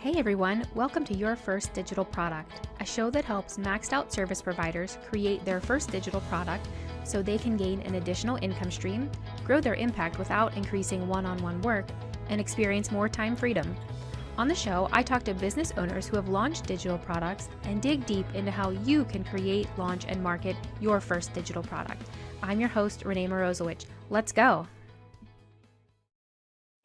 Hey everyone, welcome to Your First Digital Product, a show that helps maxed out service providers create their first digital product so they can gain an additional income stream, grow their impact without increasing one-on-one work, and experience more time freedom. On the show, I talk to business owners who have launched digital products and dig deep into how you can create, launch, and market your first digital product. I'm your host, Renee Morozowicz. Let's go.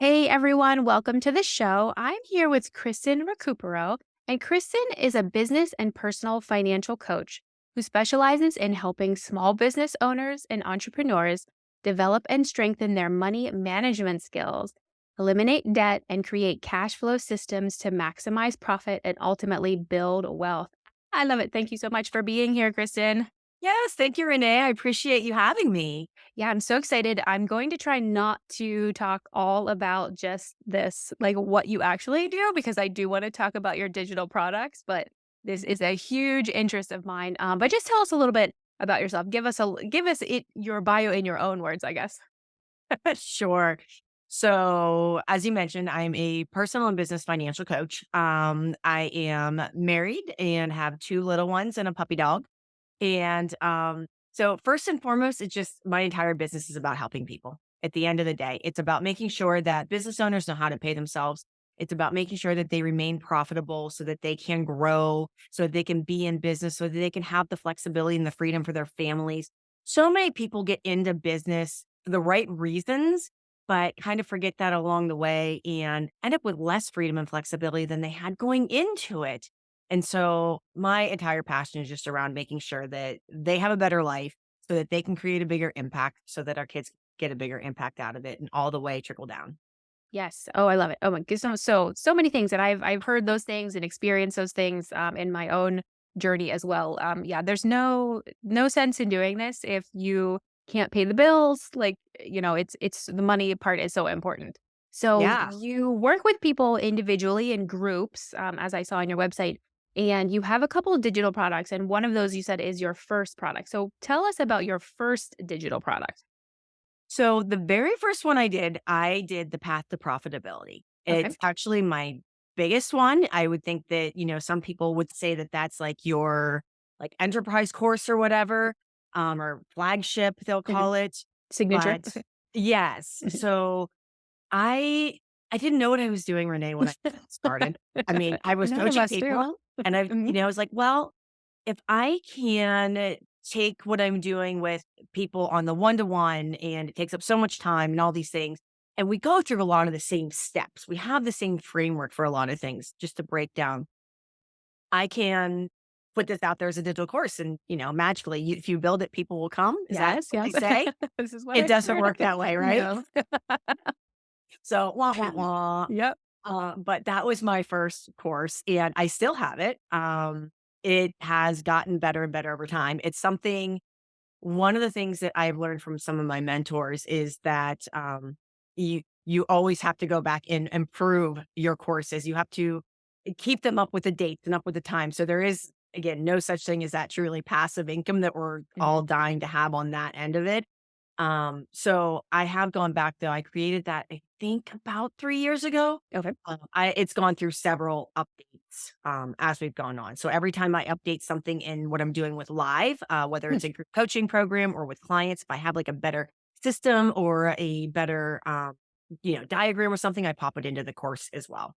Hey everyone, welcome to the show. I'm here with Kristen Ricupero, and Kristen is a business and personal financial coach who specializes in helping small business owners and entrepreneurs develop and strengthen their money management skills, eliminate debt, and create cash flow systems to maximize profit and ultimately build wealth. I love it. Thank you so much for being here, Kristen. Yes, thank you, Renee. I appreciate you having me. Yeah, I'm so excited. I'm going to try not to talk all about just this, like what you actually do, because I do want to talk about your digital products, but this is a huge interest of mine. But just tell us a little bit about yourself. Give us your bio in your own words, I guess. Sure. So, as you mentioned, I'm a personal and business financial coach. I am married and have two little ones and a puppy dog. And first and foremost, it's just my entire business is about helping people. At the end of the day, it's about making sure that business owners know how to pay themselves. It's about making sure that they remain profitable so that they can grow, so that they can be in business, so that they can have the flexibility and the freedom for their families. So many people get into business for the right reasons, but kind of forget that along the way and end up with less freedom and flexibility than they had going into it. And so my entire passion is just around making sure that they have a better life so that they can create a bigger impact so that our kids get a bigger impact out of it and all the way trickle down. Yes. Oh, I love it. Oh my goodness. So many things, and I've heard those things and experienced those things in my own journey as well. Yeah, there's no sense in doing this if you can't pay the bills. Like it's the money part is so important. So Yeah. you work with people individually in groups, as I saw on your website, and you have a couple of digital products, and one of those you said is your first product. So tell us about your first digital product. So the very first one I did the path to profitability. Okay. It's actually my biggest one. I would think that, some people would say that that's like your like enterprise course or whatever, or flagship, they'll Mhm. call it. Signature. But yes. So I I didn't know what I was doing, Renee, when I started. I mean, I was None of coaching us do. people and Mhm. I was like, well, if I can take what I'm doing with people on the one-to-one and it takes up so much time and all these things, and we go through a lot of the same steps. We have the same framework for a lot of things, just to break down. I can put this out there as a digital course and, magically, if you build it, people will come. Is that Yes, what they yes. say? This is what It I've doesn't heard. work that way, right? No. So, wah, wah, wah. Yep. But that was my first course, and I still have it. It has gotten better and better over time. It's something One of the things that I've learned from some of my mentors is that, you always have to go back and improve your courses. You have to keep them up with the dates and up with the time. So there is, again, no such thing as that truly passive income that we're Mhm. all dying to have on that end of it. So I have gone back though. I created that, I think about 3 years ago. Okay. It's gone through several updates, as we've gone on. So every time I update something in what I'm doing with live, whether Hmm. it's a group coaching program or with clients, if I have like a better system or a better, diagram or something, I pop it into the course as well.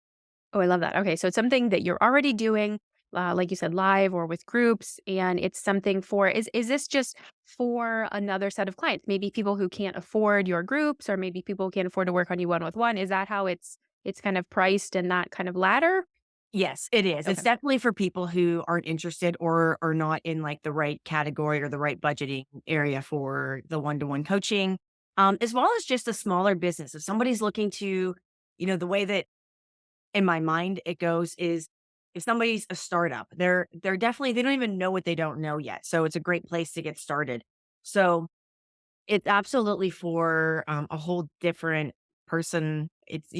Oh, I love that. Okay, so it's something that you're already doing, like you said, live or with groups, and it's something for is this just for another set of clients? Maybe people who can't afford your groups, or maybe people who can't afford to work on you one with one. Is that how it's kind of priced in that kind of ladder? Yes, it is. It's Okay. definitely for people who aren't interested or are not in like the right category or the right budgeting area for the one-to-one coaching, as well as just a smaller business. If somebody's looking to, the way that in my mind it goes is if somebody's a startup, they're definitely they don't even know what they don't know yet. So it's a great place to get started. So it's absolutely for a whole different person. It's,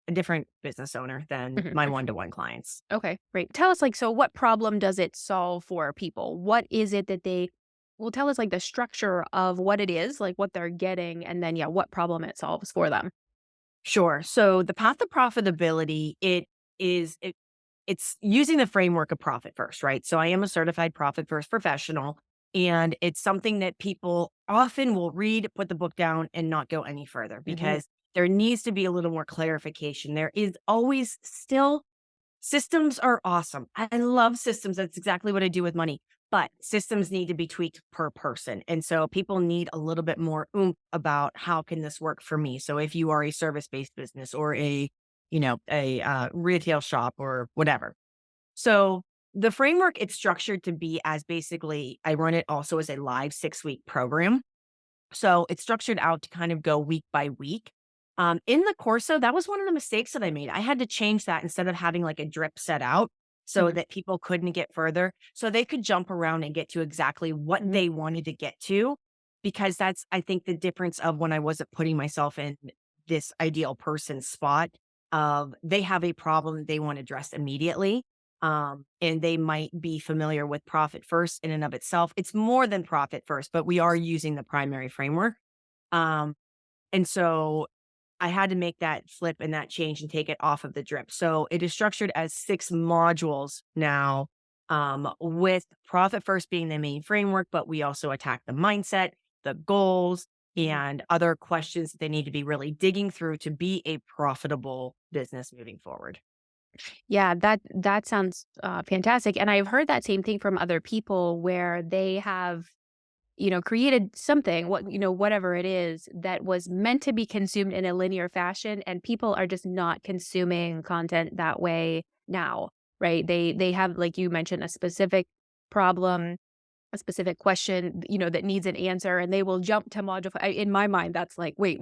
a different business owner than Mhm. my one-to-one clients. Okay, great. Tell us, like, so what problem does it solve for people? What is it that they will tell us, like, the structure of what it is, like what they're getting, and then, yeah, what problem it solves for them? Sure. So the path to profitability, it's using the framework of profit first, right? So I am a certified profit first professional, and it's something that people often will read, put the book down, and not go any further Hmm. because there needs to be a little more clarification. There is always still systems are awesome. I love systems. That's exactly what I do with money. But systems need to be tweaked per person. And so people need a little bit more oomph about how can this work for me. So if you are a service-based business or a retail shop or whatever. So the framework, it's structured to be as basically, I run it also as a live 6-week program. So it's structured out to kind of go week by week. In the course, though, that was one of the mistakes that I made. I had to change that instead of having like a drip set out so Hmm. that people couldn't get further, so they could jump around and get to exactly what they wanted to get to. Because that's, I think, the difference of when I wasn't putting myself in this ideal person spot of they have a problem they want addressed immediately. And they might be familiar with profit first in and of itself. It's more than profit first, but we are using the primary framework. Um, and so I had to make that flip and that change and take it off of the drip. So it is structured as 6 modules now, with profit first being the main framework, but we also attack the mindset, the goals, and other questions that they need to be really digging through to be a profitable business moving forward. Yeah, that sounds fantastic. And I've heard that same thing from other people where they have, created something, whatever it is, that was meant to be consumed in a linear fashion, and people are just not consuming content that way now, right? They have, like you mentioned, a specific problem, a specific question, that needs an answer, and they will jump to in my mind, that's like, wait,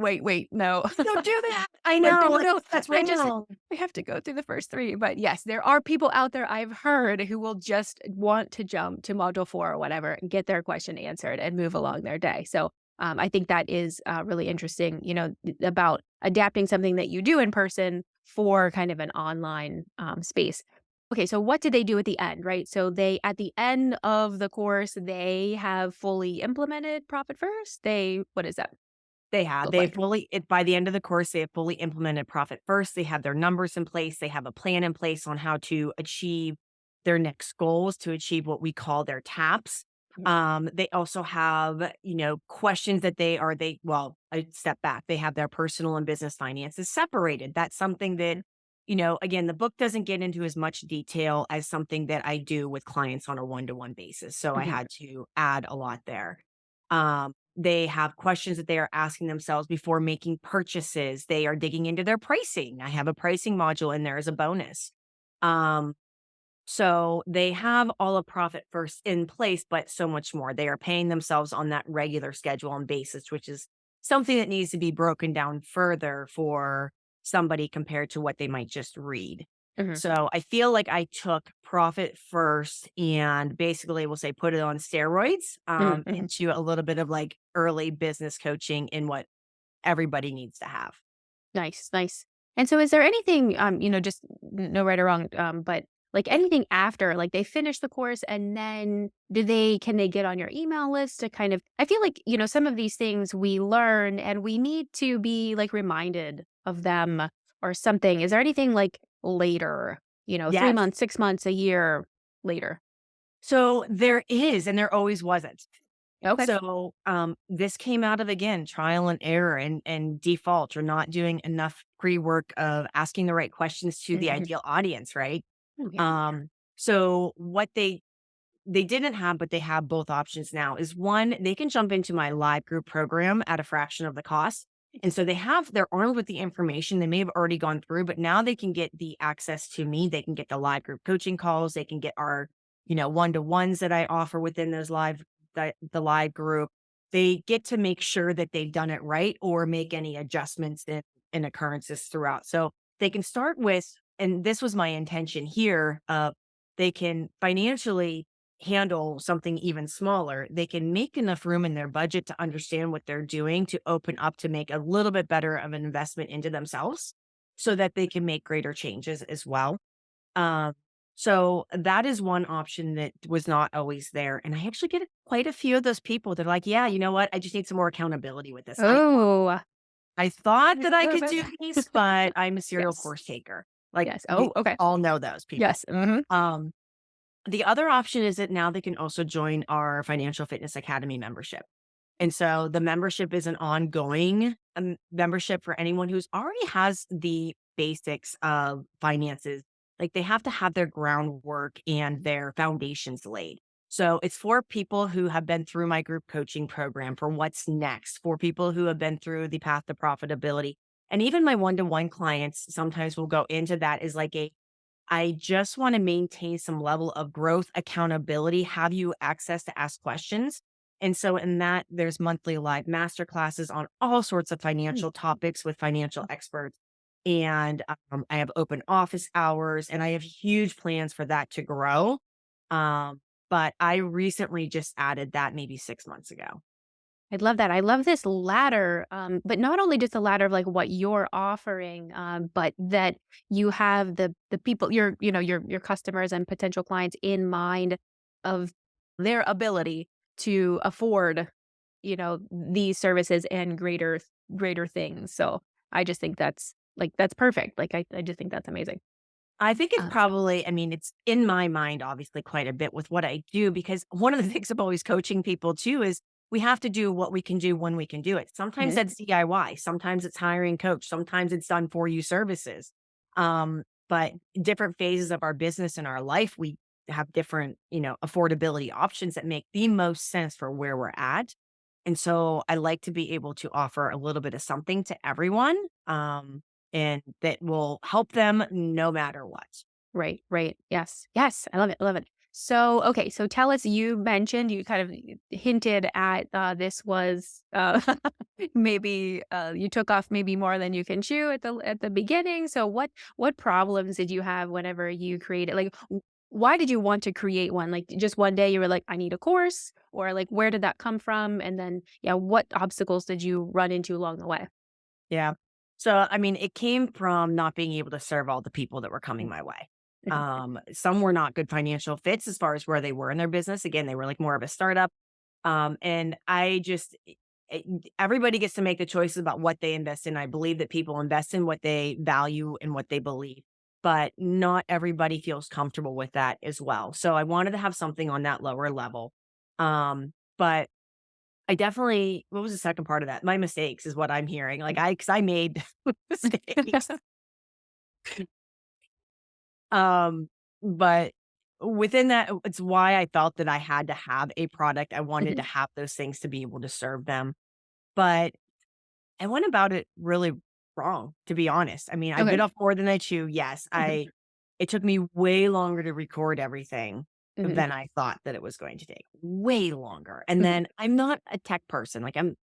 no. Don't do that. I Like, no, know. no, That's I right just now. we have to go through the first 3. But yes, there are people out there I've heard who will just want to jump to module 4 or whatever and get their question answered and move along their day. So, I think that is really interesting, about adapting something that you do in person for kind of an online space. Okay, so what did they do at the end, right? So they at the end of the course, they have fully implemented Profit First. What does that They have. look They like? fully it by the end of the course, they have fully implemented profit first. They have their numbers in place. They have a plan in place on how to achieve their next goals, to achieve what we call their TAPS. They also have, questions that well, I step back. They have their personal and business finances separated. That's something that, again, the book doesn't get into as much detail as something that I do with clients on a one-to-one basis. So I Mhm. had to add a lot there. They have questions that they are asking themselves before making purchases. They are digging into their pricing. I have a pricing module in there as a bonus. Um, so they have all of profit first in place, but so much more. They are paying themselves on that regular schedule and basis, which is something that needs to be broken down further for somebody compared to what they might just read. Mhm. So I feel like I took profit first and basically we'll say put it on steroids, Mhm. Mhm. into a little bit of like early business coaching in what everybody needs to have. Nice, nice. And so is there anything, just no right or wrong, but like anything after, like they finish the course and then can they get on your email list to kind of, I feel like, some of these things we learn and we need to be like reminded of them or something. Is there anything like later, 3 Yes. months, 6 months, a year later? So there is, and there always wasn't. Okay. So, this came out of, again, trial and error and default or not doing enough pre-work of asking the right questions to the Mhm. ideal audience, right? Oh, yeah. So what they didn't have, but they have both options now is one, they can jump into my live group program at a fraction of the cost. And so they're armed with the information they may have already gone through, but now they can get the access to me. They can get the live group coaching calls. They can get our, one-to-ones that I offer within those the live group. They get to make sure that they've done it right or make any adjustments in occurrences throughout. So they can start with, and this was my intention here, they can financially handle something even smaller. They can make enough room in their budget to understand what they're doing to open up to make a little bit better of an investment into themselves so that they can make greater changes as well. Um, so that is one option that was not always there. And I actually get quite a few of those people that are like, yeah, you know what? I just need some more accountability with this. Oh, I thought a that I little could bit. do these, but I'm a serial Yes. course taker. Like Yes. we Oh, okay. all know those people. Yes. Hmm. Um, the other option is that now they can also join our Financial Fitness Academy membership. And so the membership is an ongoing membership for anyone who's already has the basics of finances. Like they have to have their groundwork and their foundations laid. So it's for people who have been through my group coaching program for what's next, for people who have been through the path to profitability. And even my one-to-one clients sometimes will go into that as like I just want to maintain some level of growth, accountability, have you access to ask questions. And so in that, there's monthly live master classes on all sorts of financial topics with financial experts. And I have open office hours and I have huge plans for that to grow. Um, but I recently just added that maybe 6 months ago. I love that. I love this ladder, but not only just a ladder of like what you're offering, but that you have the people, your customers and potential clients in mind of their ability to afford, these services and greater things. So I just think that's perfect. Like I just think that's amazing. I think it's Uh, probably, I mean, it's in my mind, obviously, quite a bit with what I do, because one of the things I'm always coaching people too is we have to do what we can do when we can do it. Sometimes mhm. that's DIY, sometimes it's hiring coach, sometimes it's done for you services. But different phases of our business and our life, we have different, affordability options that make the most sense for where we're at. And so I like to be able to offer a little bit of something to everyone. And that will help them no matter what. Right, right. Yes. Yes. I love it. I love it. So, okay. So tell us, you mentioned, you kind of hinted at this was maybe you took off maybe more than you can chew at the beginning. So what problems did you have whenever you created like why did you want to create one? Like just one day you were like, I need a course, or like where did that come from? And then yeah, what obstacles did you run into along the way? Yeah. So, I mean, it came from not being able to serve all the people that were coming Mhm, my way. mhm, Some were not good financial fits as far as where they were in their business. Again, they were like more of a startup. And I just, everybody gets to make the choices about what they invest in. I believe that people invest in what they value and what they believe, but not everybody feels comfortable with that as well. So I wanted to have something on that lower level. But I definitely, what was the second part of that? My mistakes is what I'm hearing. Like because I made mistakes. Um, but within that, it's why I felt that I had to have a product. I wanted to mhm, have those things to be able to serve them. But I went about it really wrong, to be honest. I mean, I bit okay. off more than I chew. Yes, Mhm, it took me way longer to record everything mhm, than I thought that it was going to take. Way longer. And mhm, then I'm not a tech person. Like I'm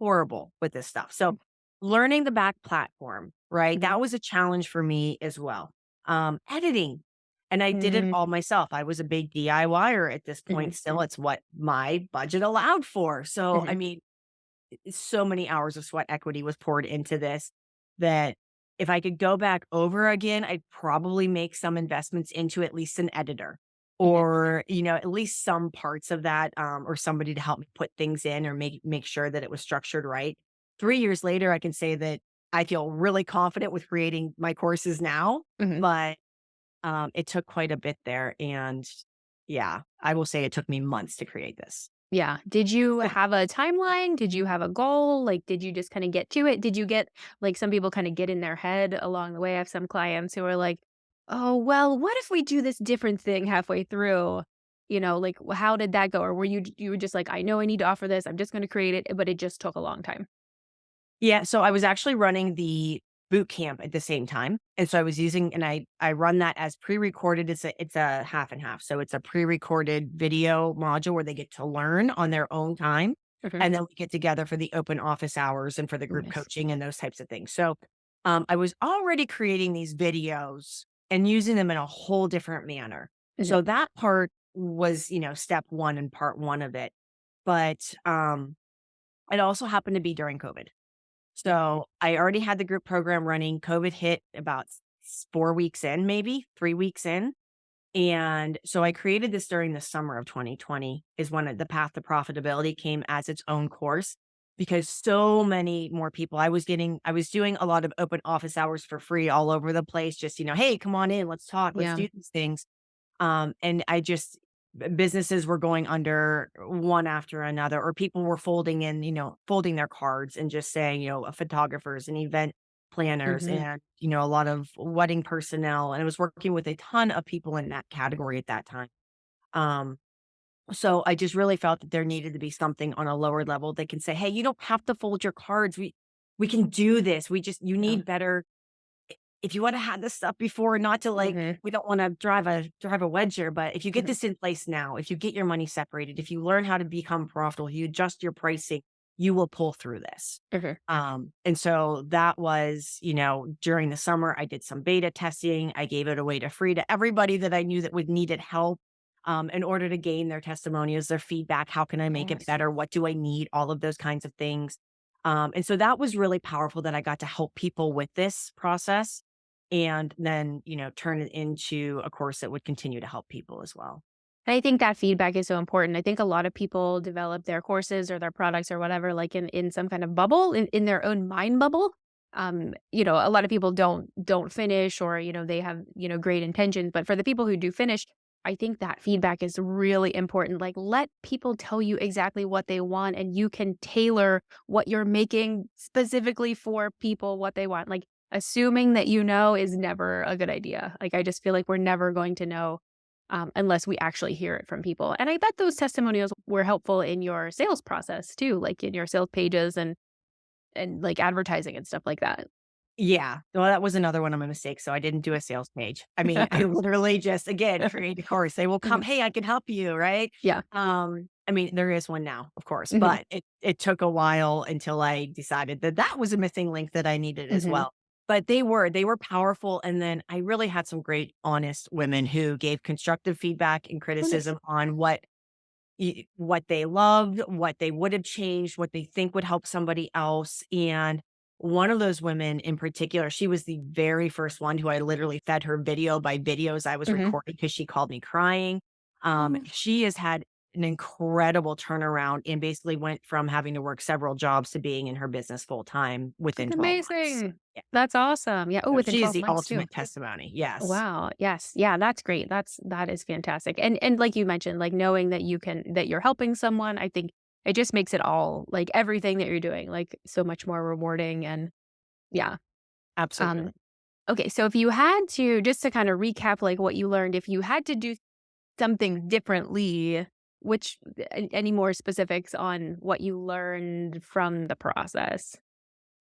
horrible with this stuff. So learning the back platform, right? mhm, That was a challenge for me as well. Editing. And I did it mhm, all myself. I was a big DIYer at this mhm, point still. It's what my budget allowed for. So I mhm. mean, so many hours of sweat equity was poured into this that if I could go back over again, I'd probably make some investments into at least an editor Mhm. or, at least some parts of that, or somebody to help me put things in or make sure that it was structured right. 3 years later, I can say that I feel really confident with creating my courses now, Mhm. but it took quite a bit there. And yeah, I will say it took me months to create this. Yeah. Did you have a timeline? Did you have a goal? Like, did you just kind of get to it? Did you get like some people kind of get in their head along the way? I have some clients who are like, oh, well, what if we do this different thing halfway through? Like how did that go? Or you were just like, I know I need to offer this. I'm just going to create it, but it just took a long time. Yeah, so I was actually running the boot camp at the same time, and so I was using and I run that as pre-recorded. It's a half and half, so it's a pre-recorded video module where they get to learn on their own time, Mhm. and then we get together for the open office hours and for the group Nice. coaching and those types of things. So, I was already creating these videos and using them in a whole different manner. Mhm. So that part was, step one and part one of it, but it also happened to be during COVID. So I already had the group program running. COVID hit about 4 weeks in, maybe 3 weeks in. And so I created this during the summer of 2020 is when the path to profitability came as its own course. because so many more people I was doing a lot of open office hours for free all over the place. Just, hey, come on in, let's talk, let's Yeah. do these things. And businesses were going under one after another, or people were folding their cards and just saying, photographers and event planners Hmm. and, a lot of wedding personnel. And I was working with a ton of people in that category at that time. Um, so I just really felt that there needed to be something on a lower level that can say, hey, you don't have to fold your cards. We can do this. You Yeah. need better if you woulda had this stuff before, not to Hmm. we don't wanna drive a wedge here, but if you get Hmm. this in place now, if you get your money separated, if you learn how to become profitable, you adjust your pricing, you will pull through this. Hmm. And so that was, during the summer, I did some beta testing. I gave it away to free to everybody that I knew that would needed help, in order to gain their testimonials, their feedback. How can I make it Awesome. better? What do I need? All of those kinds of things. And so that was really powerful that I got to help people with this process and then, turn it into a course that would continue to help people as well. And I think that feedback is so important. I think a lot of people develop their courses or their products or whatever, like in some kind of bubble, in their own mind bubble. A lot of people don't finish, or, they have, great intentions. But for the people who do finish, I think that feedback is really important. Like, let people tell you exactly what they want, and you can tailor what you're making specifically for people what they want. Like, assuming that is never a good idea. Like, I just feel like we're never going to know, unless we actually hear it from people. And I bet those testimonials were helpful in your sales process too, like in your sales pages and like advertising and stuff like that. Yeah. Well, that was another one of my mistakes. So I didn't do a sales page. I mean, I literally just, again, create a course. They will come, Mhm. hey, I can help you. Right. Yeah. I mean, there is one now, of course, Mhm. but it took a while until I decided that that was a missing link that I needed as Mhm. well. But they were powerful. And then I really had some great, honest women who gave constructive feedback and Oh, nice. criticism on what they loved, what they would have changed, what they think would help somebody else. And one of those women in particular, she was the very first one who I literally fed her video by videos I was Mhm. recording because she called me crying. Oh, She has had an incredible turnaround and basically went from having to work several jobs to being in her business full time within that's 12 months. amazing. Yeah. That's awesome. Yeah. Oh, So within she is 12 the months too. ultimate testimony. Yes. Wow. Yes. Yeah, that's great. That is fantastic. And like you mentioned, like knowing that you're helping someone, I think it just makes it all, like, everything that you're doing, like, so much more rewarding. And yeah. Absolutely. Um okay, so if you had to, just to kind of recap, like, what you learned, if you had to do something differently, which any more specifics on what you learned from the process?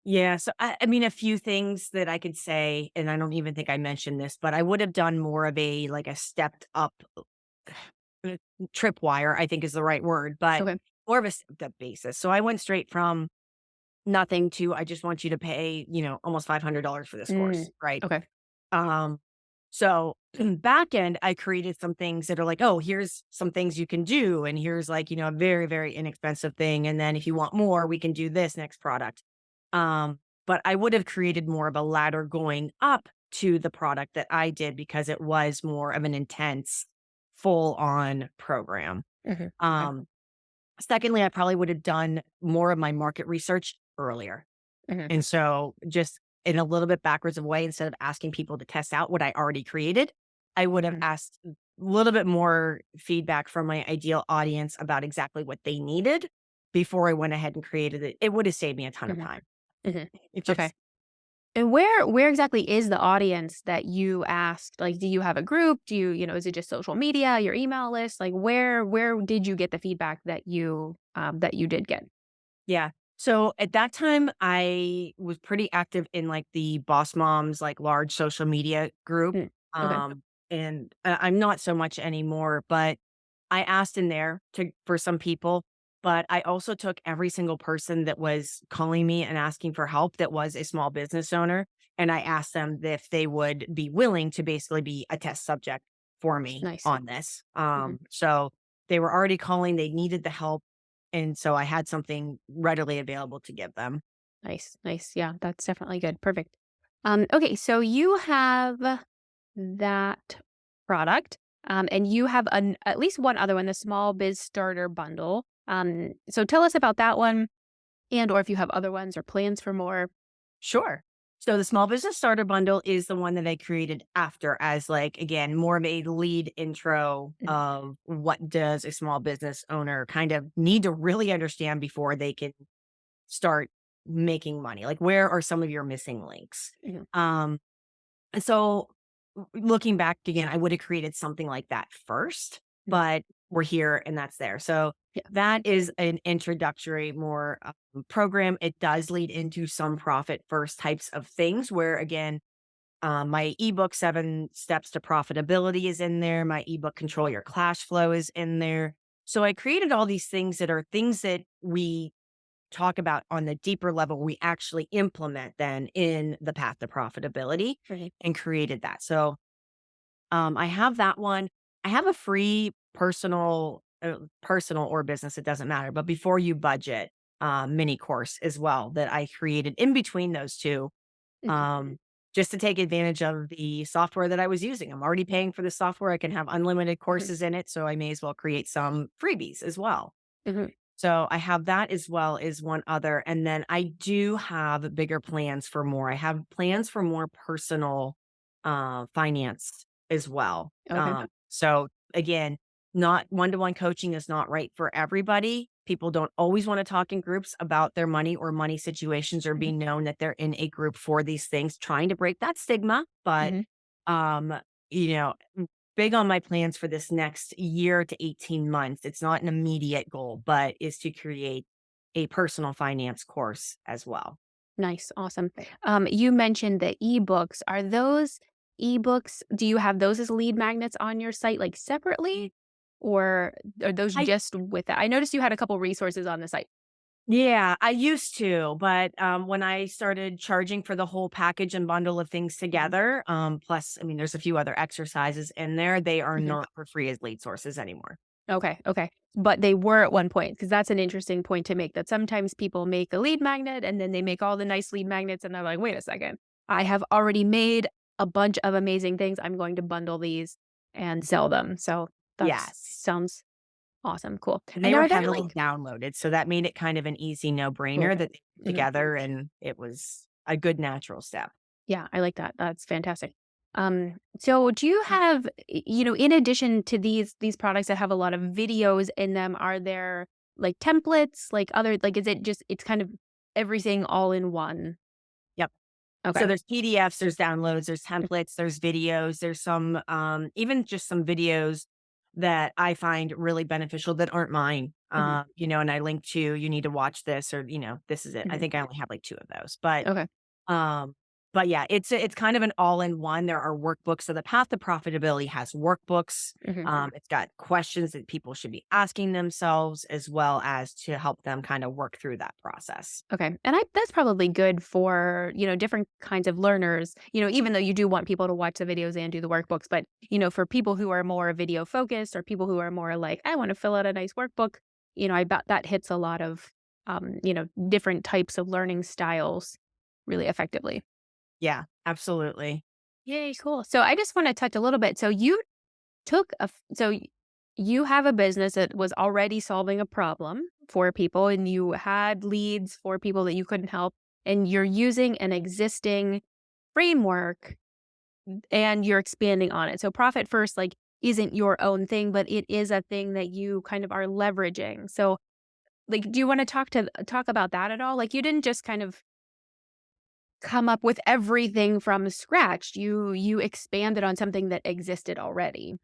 Yeah, so I mean, a few things that I could say, and I don't even think I mentioned this, but I would have done more of a stepped up uh, tripwire, I think is the right word, but Okay. more of a stepped up basis. So I went straight from nothing to I just want you to pay, almost $500 for this Mm, course, right? okay. Um, so back end, I created some things that are like, oh, here's some things you can do, and here's a very, very inexpensive thing, and then if you want more, we can do this next product. But I would have created more of a ladder going up to the product that I did because it was more of an intense, full on program. Mhm. Okay. Um, Secondly, I probably would have done more of my market research earlier. Mhm. And so just in a little bit backwards of way, instead of asking people to test out what I already created, I would have Mhm. asked a little bit more feedback from my ideal audience about exactly what they needed before I went ahead and created it. It would have saved me a ton of Mhm. time. Mhm. It Okay. just And where exactly is the audience that you asked? Like, do you have a group? Is it just social media, your email list? Like, where did you get the feedback that you did get? Yeah. So at that time, I was pretty active in the Boss Moms, large social media group. Mm. Okay. Um, and I'm not so much anymore, but I asked in there for some people, but I also took every single person that was calling me and asking for help that was a small business owner. And I asked them if they would be willing to basically be a test subject for me Nice. on this. Mhm. So they were already calling, they needed the help. And so I had something readily available to give them. Nice. Nice. Yeah, that's definitely good. Perfect. Okay, so you have that product, and you have at least one other one, the Small Biz Starter Bundle. So tell us about that one. And or if you have other ones or plans for more. Sure. So the Small Business Starter Bundle is the one that I created after as like, again, more of a lead intro Mhm. of what does a small business owner kind of need to really understand before they can start making money. Like, where are some of your missing links? Mhm. Um, and so looking back again, I would have created something like that first, Mhm. but we're here and that's there. So Yeah. that is an introductory more program. It does lead into some profit first types of things where again, my ebook, 7 Steps to Profitability is in there. My ebook, Control Your Cash Flow is in there. So I created all these things that are things that we talk about on the deeper level, we actually implement then in the path to profitability Right. and created that. So I have that one. I have a free personal or business, it doesn't matter, but before you budget mini course as well that I created in between those two, Mhm. um, just to take advantage of the software that I was using. I'm already paying for the software. I can have unlimited Mhm. courses in it. So I may as well create some freebies as well. Mhm. So I have that as well as one other. And then I do have bigger plans for more. I have plans for more personal finance as well. Okay. So again, not one-to-one coaching is not right for everybody. People don't always want to talk in groups about their money or money situations or Mhm. be known that they're in a group for these things, trying to break that stigma. But Mhm. um, you know, big on my plans for this next year to 18 months. It's not an immediate goal, but is to create a personal finance course as well. Nice. Awesome. You mentioned the ebooks. Are those ebooks, do you have those as lead magnets on your site like separately? Or are those I just with it? I noticed you had a couple resources on the site. Yeah, I used to, but when I started charging for the whole package and bundle of things Mhm. together, plus, I mean, there's a few other exercises in there. They are Mhm. not for free as lead sources anymore. Okay, okay. But they were at one point, because that's an interesting point to make, that sometimes people make a lead magnet and then they make all the nice lead magnets and they're like, "Wait a second. I have already made a bunch of amazing things. I'm going to bundle these and sell them." So that's Yes. sounds awesome. Cool. And they And were are there heavily like downloaded. So that made it kind of an easy no brainer okay. that they put Mhm. together and it was a good natural step. Yeah, I like that. That's fantastic. So do you have, in addition to these products that have a lot of videos in them, are there like templates, like other, like, is it just, it's kind of everything all in one? Yep. So Okay. there's PDFs, there's downloads, there's Mm. templates, there's videos, there's some even just some videos that I find really beneficial that aren't mine. Mhm. And I link to you need to watch this or this is it. I Mhm. think I only have like 2 of those. But Okay. Um, but yeah, it's kind of an all-in-one. There are workbooks. So the Path to Profitability has workbooks. Mhm. It's got questions that people should be asking themselves as well as to help them kind of work through that process. Okay. And that's probably good for, different kinds of learners, even though you do want people to watch the videos and do the workbooks, but, for people who are more video focused or people who are more like, I want to fill out a nice workbook, I bet that hits a lot of, different types of learning styles really effectively. Yeah, absolutely. Yay, cool. So I just want to touch a little bit. So you took you have a business that was already solving a problem for people and you had leads for people that you couldn't help, and you're using an existing framework and you're expanding on it. So profit first like isn't your own thing, but it is a thing that you kind of are leveraging. So like, do you want to talk about that at all? Like, you didn't just kind of come up with everything from scratch. You expanded on something that existed already.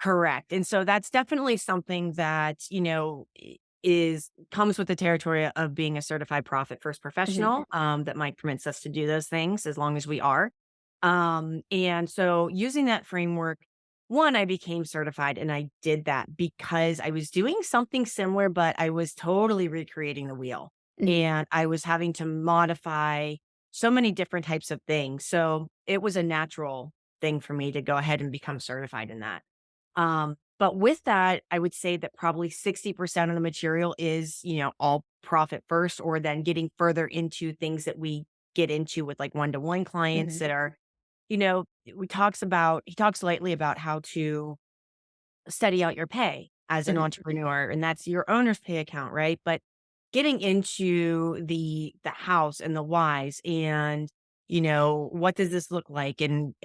Correct. And so that's definitely something that, is comes with the territory of being a certified profit first Mhm. professional, that might permits us to do those things as long as we are. And so using that framework, one, I became certified and I did that because I was doing something similar, but I was totally recreating the wheel Mhm. and I was having to modify so many different types of things. So it was a natural thing for me to go ahead and become certified in that. But with that, I would say that probably 60% of the material is, all profit first, or then getting further into things that we get into with like one-to-one clients Mhm. that are, he talks lightly about how to study out your pay as an Mhm. entrepreneur, and that's your owner's pay account, right? But getting into the hows and the whys and, what does this look like? And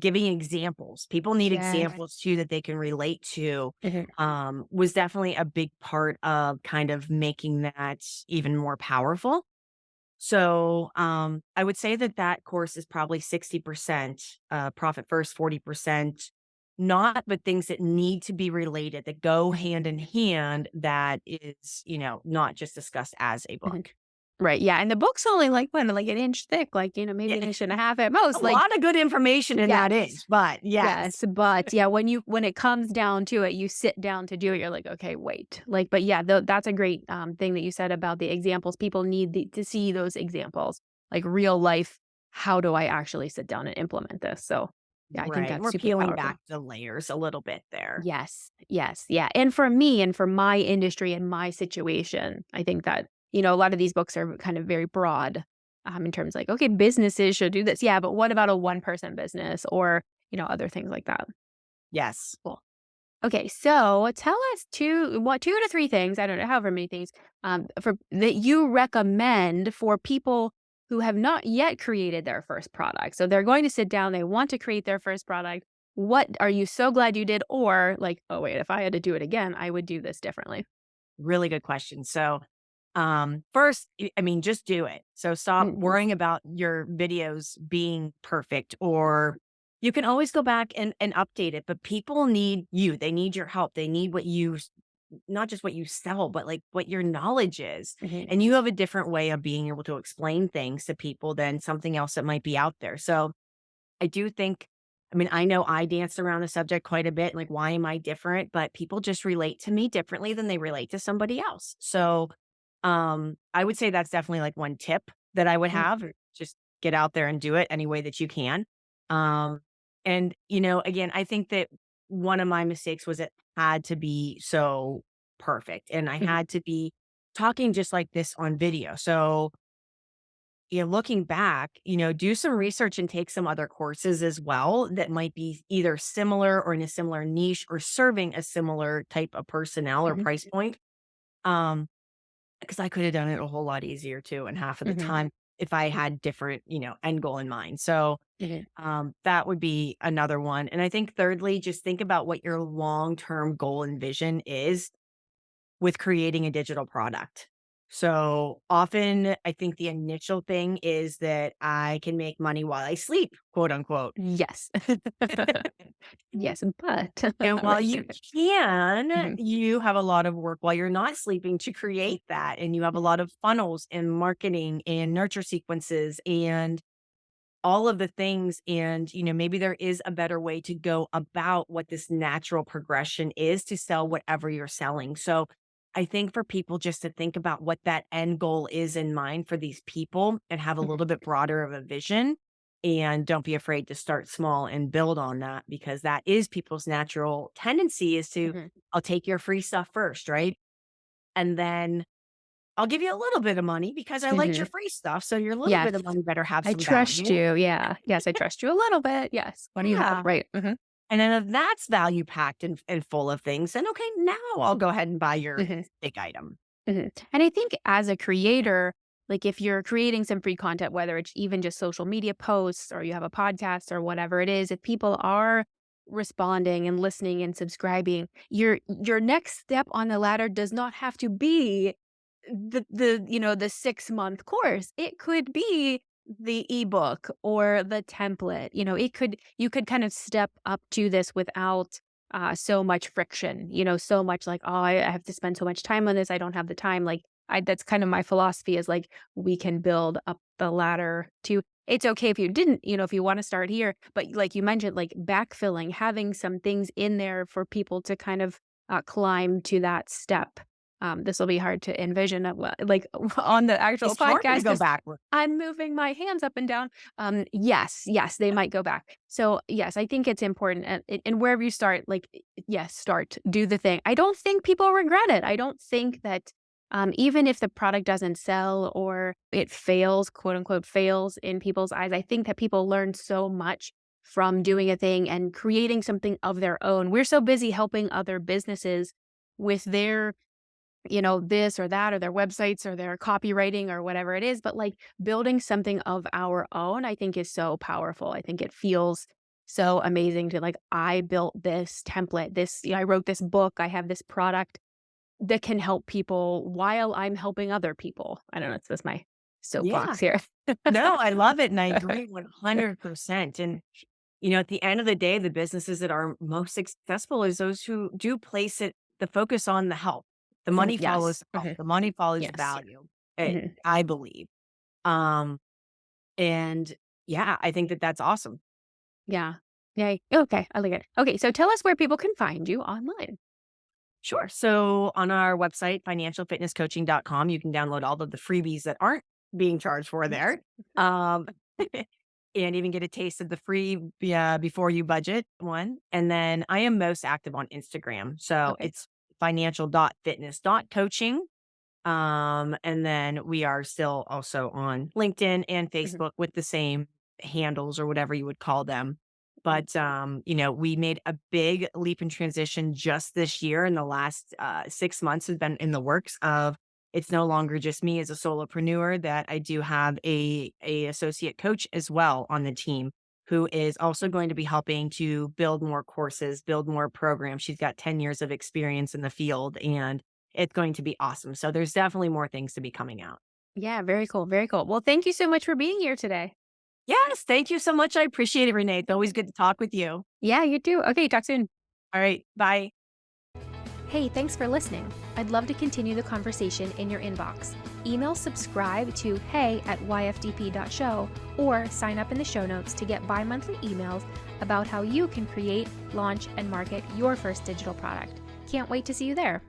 giving examples. People need Yes. examples too that they can relate to, Mhm. was definitely a big part of kind of making that even more powerful. So, I would say that that course is probably 60% profit first, 40% not, but things that need to be related, that go Mhm. hand in hand, that is, not just discussed as a Mhm. book. Right, yeah, and the book's only, like, what, like, an inch thick, like, Yeah, maybe an inch and a half at a most, like lot of good information in that yes. inch, but yes. Yes, but yeah, when it comes down to it, you sit down to do it, you're like, "Okay, wait." Like, but yeah, that's a great, thing that you said about the examples. People need to see those examples, like real life, how do I actually sit down and implement this? So, yeah, I think Right. that's We're super peeling powerful. back the layers a little bit there. Yes, yes, yeah, and for me and for my industry and my situation, I think that, a lot of these books are kind of very broad, in terms like, okay, businesses should do this. Yeah, but what about a one-person business or, other things like that? Yes. Cool. Okay, so tell us 2 to 3 things, I don't know, however many things, for that you recommend for people who have not yet created their first product. So they're going to sit down, they want to create their first product. What are you so glad you did? Or like, oh wait, if I had to do it again, I would do this differently. Really good question. So, first, I mean, just do it. So stop Mhm, worrying about your videos being perfect, or you can always go back and update it. But people need you. They need your help. They need not just what you sell, but like what your knowledge is. mhm, And you have a different way of being able to explain things to people than something else that might be out there. So I do think, I mean, I know I danced around the subject quite a bit, like, why am I different? But people just relate to me differently than they relate to somebody else. So, I would say that's definitely like one tip that I would mhm, have. Just get out there and do it any way that you can. Um, and, again, I think that one of my mistakes was it had to be so perfect and I mhm, had to be talking just like this on video. So, looking back, do some research and take some other courses as well that might be either similar or in a similar niche or serving a similar type of personnel or mhm, price point. Um, because I could have done it a whole lot easier too, and half of the mhm, time if I had different, end goal in mind. So mhm, that would be another one. And I think thirdly, just think about what your long-term goal and vision is with creating a digital product. So often, I think the initial thing is that I can make money while I sleep, quote unquote. yes. Yes, but And while right. you can, Mhm, you have a lot of work while you're not sleeping to create that. And you have a lot of funnels and marketing and nurture sequences and all of the things. And, maybe there is a better way to go about what this natural progression is to sell whatever you're selling. So I think for people just to think about what that end goal is in mind for these people and have a mhm, little bit broader of a vision. And don't be afraid to start small and build on that because that is people's natural tendency is to, mhm. I'll take your free stuff first, right? And then I'll give you a little bit of money because I liked your Mhm. free stuff. So your little Yes. bit of money better have I some trust value. you, yeah. Yes, I trust you a little bit, yes. What do you have? Yeah. Right, mhm, And then if that's value packed and full of things, then okay, now I'll go ahead and buy your mhm, big item. mhm. And I think as a creator, like, if you're creating some free content, whether it's even just social media posts or you have a podcast or whatever it is, if people are responding and listening and subscribing, your next step on the ladder does not have to be the 6-month course. It could be the ebook or the template. You could kind of step up to this without so much friction, so much like, oh, I have to spend so much time on this. I don't have the time. Like, that's kind of my philosophy is like, we can build up the ladder to, it's okay if you didn't, if you want to start here, but like you mentioned, like backfilling, having some things in there for people to kind of climb to that step. This will be hard to envision, like on the actual It's hard to podcast, go just backward. I'm moving my hands up and down. Yes, yes, they might go back. So yes, I think it's important, and wherever you start, like yes, start, do the thing. I don't think people regret it. I don't think that even if the product doesn't sell or it fails, quote unquote, fails in people's eyes, I think that people learn so much from doing a thing and creating something of their own. We're so busy helping other businesses with their this or that, or their websites or their copywriting or whatever it is, but like building something of our own, I think is so powerful. I think it feels so amazing to like, I built this template, I wrote this book, I have this product that can help people while I'm helping other people. I don't know, it's just my Yeah. soapbox here. No, I love it. And I agree 100%. And, at the end of the day, the businesses that are most successful is those who do place the focus on the help. The money follows Yes. the help. The money follows the Yes. value, Mhm. I believe. Um, and yeah, I think that that's awesome. Yeah. Yay. Okay. I like it. Okay. So tell us where people can find you online. Sure. So on our website, financialfitnesscoaching.com, you can download all of the freebies that aren't being charged for Yes. there. Um, and even get a taste of the free before you budget one. And then I am most active on Instagram. So Okay. it's financial.fitness.coaching. And then we are still also on LinkedIn and Mhm. Facebook with the same handles or whatever you would call them. Mhm. But we made a big leap in transition just this year. In the last 6 months has been in the works of it's no longer just me as a solopreneur, that I do have a associate coach as well on the team who is also going to be helping to build more courses, build more programs. She's got 10 years of experience in the field, and it's going to be awesome. So there's definitely more things to be coming out. Yeah. Very cool. Very cool. Well, thank you so much for being here today. Yes, thank you so much. I appreciate it, Renee. It's always good to talk with you. Yeah, you too. Okay. Talk soon. All right, bye. Hey, thanks for listening. I'd love to continue the conversation in your inbox. Email subscribe to hey@yfdp.show or sign up in the show notes to get bi-monthly emails about how you can create, launch, and market your first digital product. Can't wait to see you there.